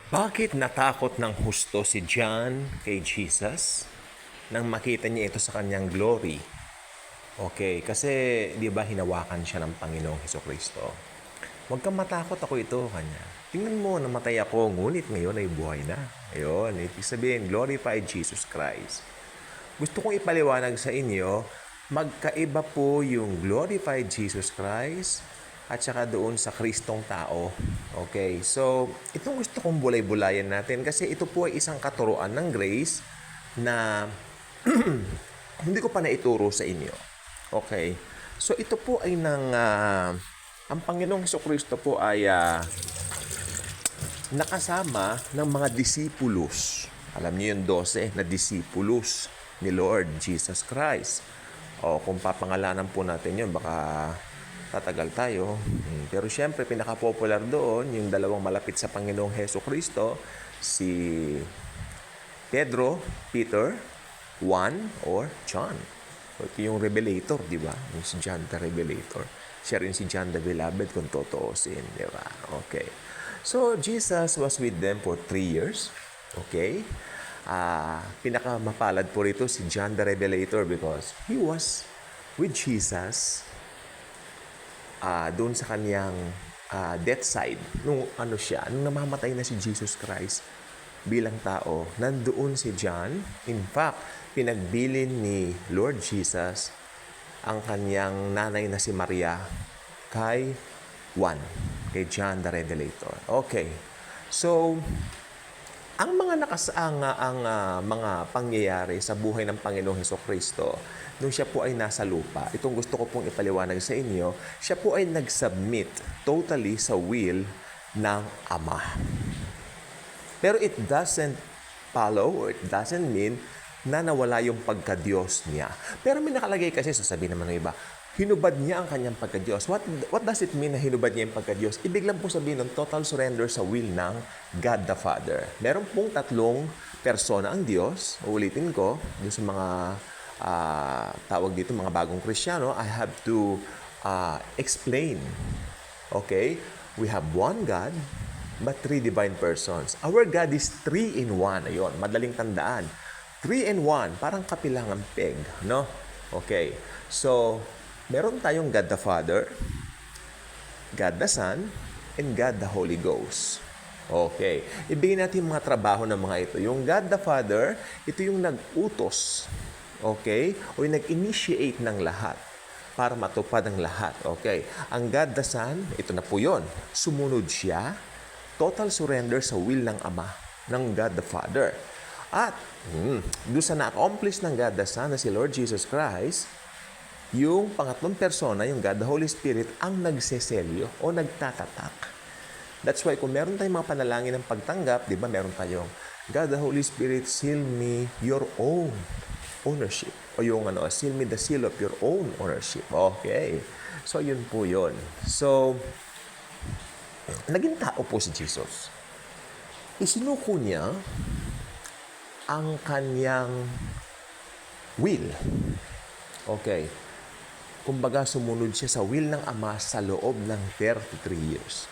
Bakit natakot ng husto si John kay Jesus nang makita niya ito sa kanyang glory? Okay, kasi di ba hinawakan siya ng Panginoong Hesukristo? Huwag kang matakot, ako ito, kanya. Tingnan mo, namatay ako, ngunit ngayon ay buhay na. Ayun, ibig sabihin, glorified Jesus Christ. Gusto kong ipaliwanag sa inyo, magkaiba po yung glorified Jesus Christ at saka doon sa Kristong tao. Okay, so itong gusto kong bulay-bulayan natin kasi ito po ay isang katuruan ng grace na hindi ko pa naituro sa inyo. Okay, so ito po ay ang Panginoong Hesukristo po ay nakasama ng mga disipulos. Alam niyo yung 12 na disipulos ni Lord Jesus Christ. O kung papangalanan po natin yun, baka tatagal tayo. Pero syempre, pinaka-popular doon, yung dalawang malapit sa Panginoong Heso Kristo, si Pedro, Peter, Juan, or John. Ito yung Revelator, di ba? Yung si John the Revelator. Siya rin si John the Beloved kung totoosin, di ba? Okay. So, Jesus was with them for 3 years. Okay? Pinakamapalad po rito si John the Revelator because he was with Jesus doon sa kanyang death side. Nung namamatay na si Jesus Christ bilang tao, nandoon si John. In fact, pinagbilin ni Lord Jesus ang kanyang nanay na si Maria kay Juan, kay John the Revelator. Okay. So, ang mga mga pangyayari sa buhay ng Panginoong Hesukristo, nung siya po ay nasa lupa, itong gusto ko pong ipaliwanag sa inyo, siya po ay nag-submit totally sa will ng Ama. Pero it doesn't follow or it doesn't mean na nawala yung pagka-Diyos niya. Pero may nakalagay kasi, sasabihin naman ng iba, hinubad niya ang kanyang pagka-Diyos. What does it mean na hinubad niya yung pagka-Diyos? Ibig lang po sabihin ng total surrender sa will ng God the Father. Meron pong 3 persona ang Diyos. Uulitin ko, dun sa mga tawag dito, mga bagong Kristiyano, I have to explain. Okay? We have one God, but 3 divine persons. Our God is 3 in 1. Ayun, madaling tandaan. 3 in 1, parang kapilangang peg, no? Okay. So, meron tayong God the Father, God the Son, and God the Holy Ghost. Okay. Ibigay natin yung mga trabaho ng mga ito. Yung God the Father, ito yung nag-utos. Okay? O yung nag-initiate ng lahat para matupad ang lahat. Okay. Ang God the Son, ito na po yun. Sumunod siya, total surrender sa will ng Ama, ng God the Father. At doon sa na-accomplish ng God the Son na si Lord Jesus Christ, yung pangatlong persona, yung God the Holy Spirit, ang nagseselyo o nagtatatak. That's why kung meron tayong mga panalangin ng pagtanggap, di ba meron tayong God the Holy Spirit, seal me your own ownership. O yung seal me the seal of your own ownership. Okay. So yun po yun. So, naging tao po si Jesus. Isinuko niya ang kanyang will. Okay. Kumbaga, sumunod siya sa will ng Ama sa loob ng 33 years.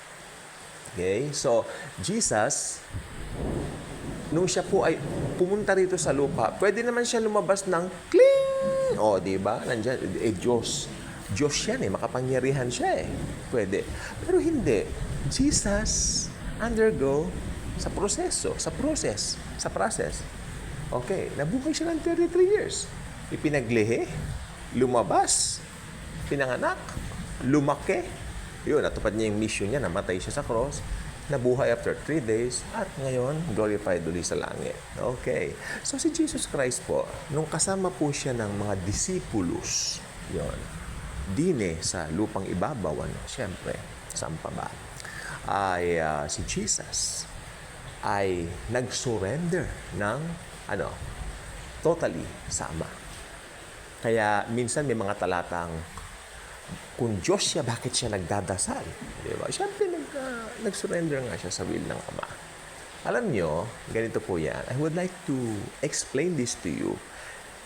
Okay? So, Jesus, nung siya po ay pumunta rito sa lupa, pwede naman siya lumabas ng kling! O, di ba? Nandiyan, Diyos. Diyos yan makapangyarihan siya Pwede. Pero hindi. Jesus undergo sa process. Okay, nabuhay siya ng 33 years. Ipinaglihi, lumabas, pinanganak, lumaki. Yun, natupad niya yung mission niya, namatay siya sa cross, nabuhay after 3 days, at ngayon, glorified ulit sa langit. Okay. So, si Jesus Christ po, nung kasama po siya ng mga disipulos, yun, dine sa lupang ibabaw, siyempre, saan pa ba? Ay si Jesus ay nag-surrender ng totally sa Ama. Kaya minsan may mga talatang kung Diyos siya, bakit siya nagdadasal? Di ba? Siyempre nag-surrender nga siya sa will ng Ama. Alam nyo, ganito po yan. I would like to explain this to you.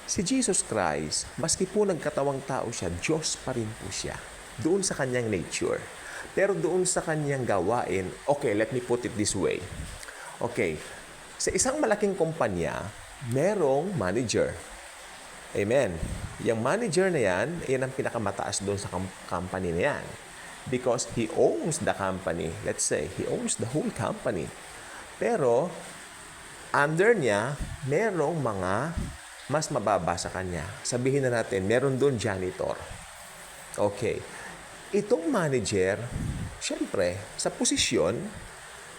Si Jesus Christ, maski po nagkatawang tao siya, Diyos pa rin po siya. Doon sa kanyang nature. Pero doon sa kanyang gawain, okay, let me put it this way. Okay. Sa isang malaking kumpanya, merong manager. Amen. Yung manager na yan ang pinakamataas doon sa company na yan. Because he owns the company. Let's say, he owns the whole company. Pero, under niya, merong mga mas mababa sa kanya. Sabihin na natin, meron doon janitor. Okay. Itong manager, syempre, sa posisyon,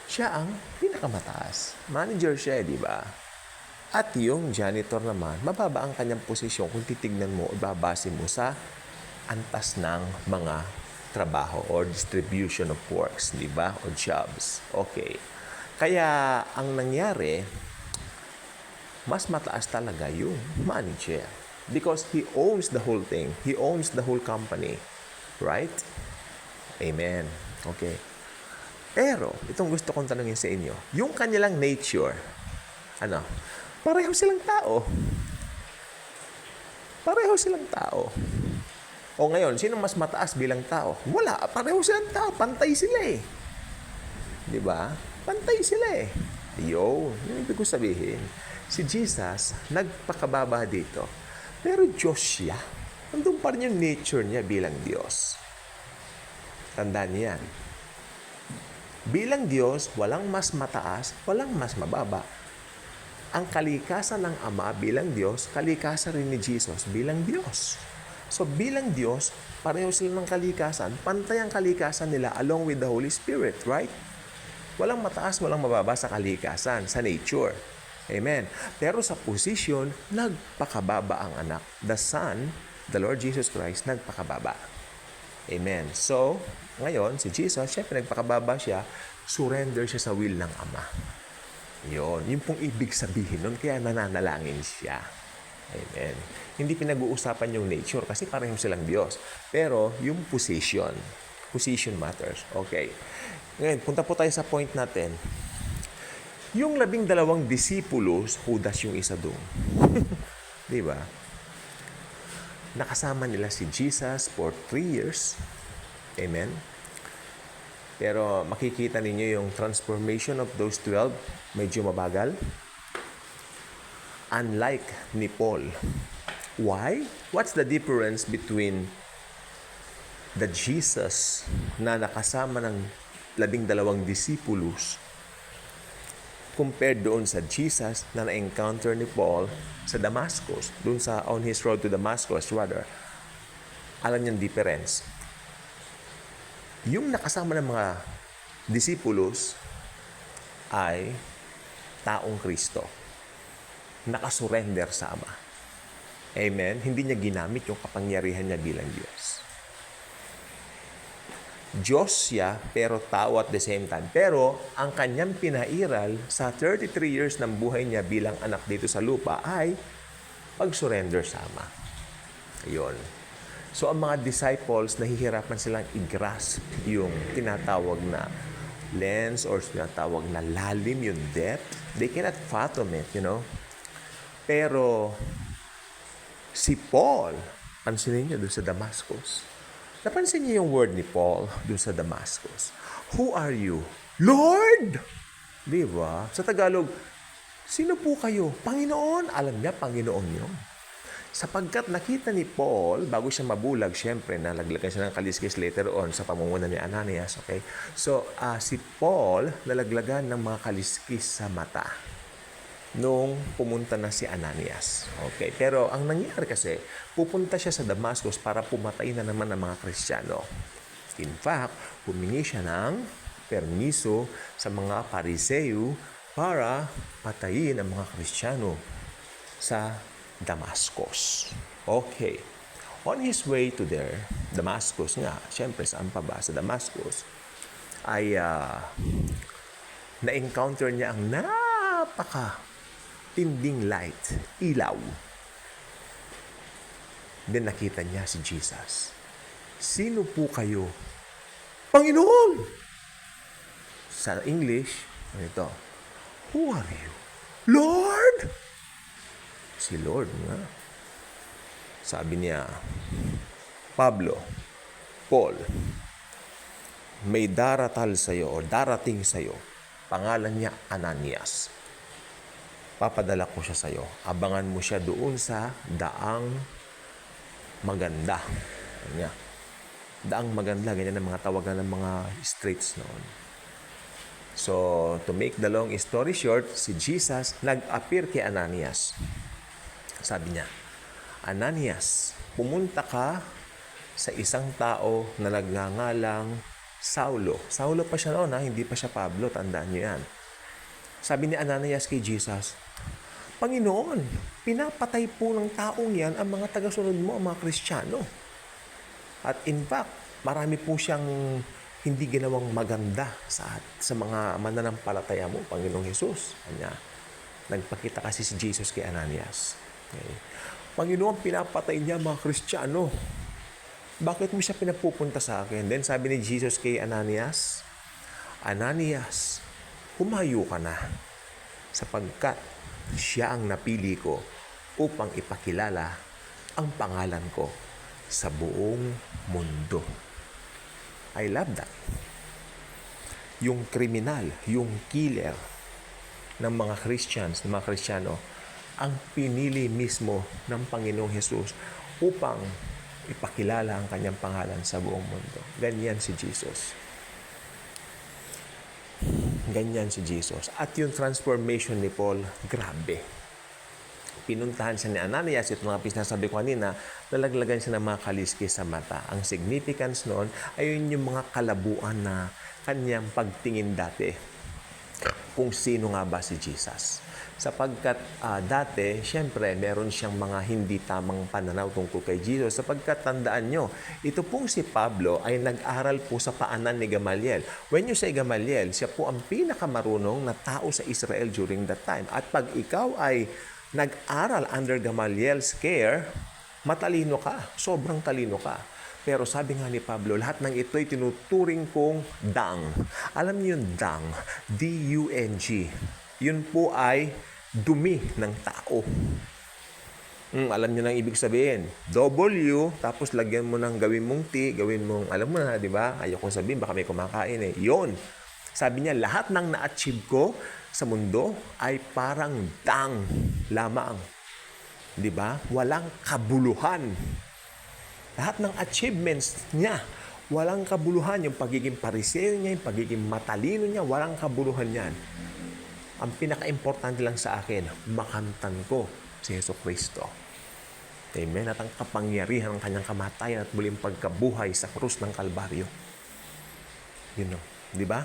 siya ang pinakamataas. Manager siya, di ba? At yung janitor naman, mababa ang kanyang posisyon kung titignan mo o babase mo sa antas ng mga trabaho or distribution of works, di ba? O jobs. Okay. Kaya, ang nangyari, mas mataas talaga yung manager. Because he owns the whole thing. He owns the whole company. Right? Amen. Okay. Pero, itong gusto kong tanungin sa inyo, yung kanilang nature, pareho silang tao. Pareho silang tao. O ngayon, sino mas mataas bilang tao? Wala, pareho silang tao. Pantay sila eh. Di ba? Pantay sila eh. Yung ibig ko sabihin, si Jesus, nagpakababa dito. Pero Diyos siya. Nandun pa rin yung nature niya bilang Diyos. Tandaan niyan. Bilang Diyos, walang mas mataas, walang mas mababa. Ang kalikasan ng Ama bilang Diyos, kalikasan rin ni Jesus bilang Diyos. So bilang Diyos, pareho sila ng kalikasan, pantay ang kalikasan nila along with the Holy Spirit, right? Walang mataas, walang mababa sa kalikasan, sa nature. Amen. Pero sa position, nagpakababa ang anak. The Son, the Lord Jesus Christ, nagpakababa. Amen. So, ngayon, si Jesus, syempre nagpakababa siya, surrender siya sa will ng Ama. Yun pong ibig sabihin nun, kaya nananalangin siya. Amen. Hindi pinag-uusapan yung nature kasi pareho silang Diyos. Pero yung position matters. Okay. Ngayon, punta po tayo sa point natin. Yung 12 disipulos, Judas yung isa doon. Di ba? Nakasama nila si Jesus for 3 years. Amen. Pero makikita ninyo yung transformation of those 12, medyo mabagal. Unlike ni Paul. Why? What's the difference between the Jesus na nakasama ng 12 disipulos compared doon sa Jesus na na-encounter ni Paul sa Damascus, doon sa on his road to Damascus rather. Alam niyang difference. Yung nakasama ng mga disipulos ay taong Kristo. Nakasurrender sa Ama. Amen? Hindi niya ginamit yung kapangyarihan niya bilang Diyos. Diyos siya, pero tao at the same time. Pero, ang kanyang pinairal sa 33 years ng buhay niya bilang anak dito sa lupa ay pag-surrender sa Ama. Ayun. So, ang mga disciples, nahihirapan silang i-grasp yung tinatawag na lens or tinatawag na lalim, yung depth. They cannot fathom it, Pero, si Paul, pansinin niyo doon sa Damascus. Napansin niyo yung word ni Paul doon sa Damascus. Who are you? Lord! Di ba? Sa Tagalog, sino po kayo? Panginoon. Alam niya, Panginoon yun. Sapagkat nakita ni Paul, bago siya mabulag, syempre, nalaglagan siya ng kaliskis later on sa pamumuno ni Ananias. Okay? So, si Paul, nalaglagan ng mga kaliskis sa mata nung pumunta na si Ananias. Okay? Pero ang nangyari kasi, pupunta siya sa Damascus para pumatay na naman ng mga Kristiyano. In fact, humingi siya ng permiso sa mga Pariseo para patayin ang mga Kristiyano sa Damascus. Okay. On his way to there, Damascus nga, syempre saan pa ba sa Damascus, ay na-encounter niya ang tinding light, ilaw. Then nakita niya si Jesus. Sino po kayo? Panginoon! Sa English, ito, who are you? Lord! Si Lord nga. Sabi niya, Paul, may darating sa'yo Pangalan niya Ananias. Papadala ko siya sa'yo. Abangan mo siya doon sa daang maganda. Kanya. Daang maganda, ganyan ang mga tawagan ng mga streets noon. So, to make the long story short, si Jesus nag-appear kay Ananias. Sabi niya, Ananias, pumunta ka sa isang tao na nagngangalang Saulo. Saulo pa siya noon, hindi pa siya Pablo, tandaan niyo yan. Sabi ni Ananias kay Jesus, Panginoon, pinapatay po ng taong yan ang mga tagasunod mo, ang mga Kristiyano. At in fact, marami po siyang hindi ginawang maganda sa mga mananampalataya mo, Panginoong Jesus. Kanya, nagpakita kasi si Jesus kay Ananias. Okay. Panginoon, pinapatay niya mga Kristiyano. Bakit mo siya pinapupunta sa akin? Then sabi ni Jesus kay Ananias, Ananias, humayo ka na sapagkat siya ang napili ko upang ipakilala ang pangalan ko sa buong mundo. I love that. Yung kriminal, yung killer ng mga Christians, ng mga Kristiyano, ang pinili mismo ng Panginoong Jesus upang ipakilala ang kanyang pangalan sa buong mundo. Ganyan si Jesus. Ganyan si Jesus. At yung transformation ni Paul, grabe. Pinuntahan siya ni Ananias, ito mga pinasabi ko kanina, nalaglagan siya ng mga kaliskis sa mata. Ang significance noon ay yung mga kalabuan na kanyang pagtingin dati kung sino nga ba si Jesus. Sapagkat dati, syempre, meron siyang mga hindi tamang pananaw tungkol kay Jesus. Sapagkat tandaan nyo, ito pong si Pablo ay nag-aral po sa paanan ni Gamaliel. When you say Gamaliel, siya po ang pinakamarunong na tao sa Israel during that time. At pag ikaw ay nag-aral under Gamaliel's care, matalino ka, sobrang talino ka. Pero sabi nga ni Pablo, lahat ng ito'y tinuturing kong dung. Alam niyo yung dung, D-U-N-G. Yun po ay dumi ng tao. Alam niyo nang ibig sabihin. W, tapos lagyan mo ng gawin mong T, gawin mong, alam mo na, di ba? Ayoko sabihin, baka may kumakain eh. Yun. Sabi niya, lahat ng na-achieve ko sa mundo ay parang dung lamang. Di ba? Walang kabuluhan. Lahat ng achievements niya, walang kabuluhan. Yung pagiging pariseo niya, yung pagiging matalino niya, walang kabuluhan yan. Ang pinaka-importante lang sa akin, makamtan ko si Jesucristo. Amen? At ang kapangyarihan ng kanyang kamatayan at muling pagkabuhay sa krus ng Kalbaryo. Yun o. Di ba?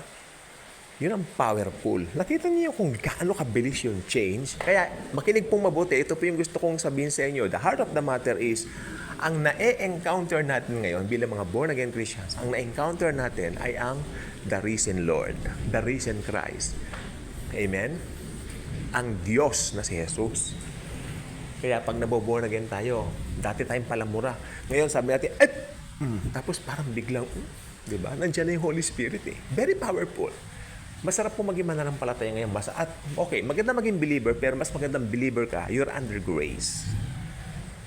Yun ang powerful. Nakita niyo kung gaano kabilis yung change. Kaya makinig pong mabuti. Ito po yung gusto kong sabihin sa inyo. The heart of the matter is, ang na-encounter natin ngayon bilang mga born-again Christians, ang na-encounter natin ay ang the risen Lord, the risen Christ. Amen? Ang Diyos na si Jesus. Kaya pag naboborn again tayo, dati tayong palamura. Ngayon sabi natin, tapos parang biglang, di ba? Nandiyan na yung Holy Spirit eh. Very powerful. Masarap po maging mananampalataya ngayon. At okay, maganda maging believer, pero mas magandang believer ka, you're under grace.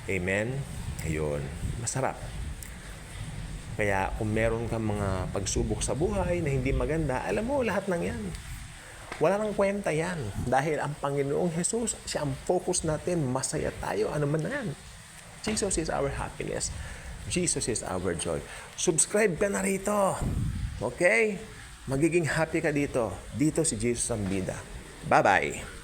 Amen? Ayun. Masarap. Kaya kung meron kang mga pagsubok sa buhay na hindi maganda, alam mo, lahat ng yan. Wala nang kwenta yan. Dahil ang Panginoong Jesus, siya ang focus natin. Masaya tayo. Ano man na yan. Jesus is our happiness. Jesus is our joy. Subscribe ka na rito. Okay? Magiging happy ka dito. Dito si Jesus ang bida. Bye-bye.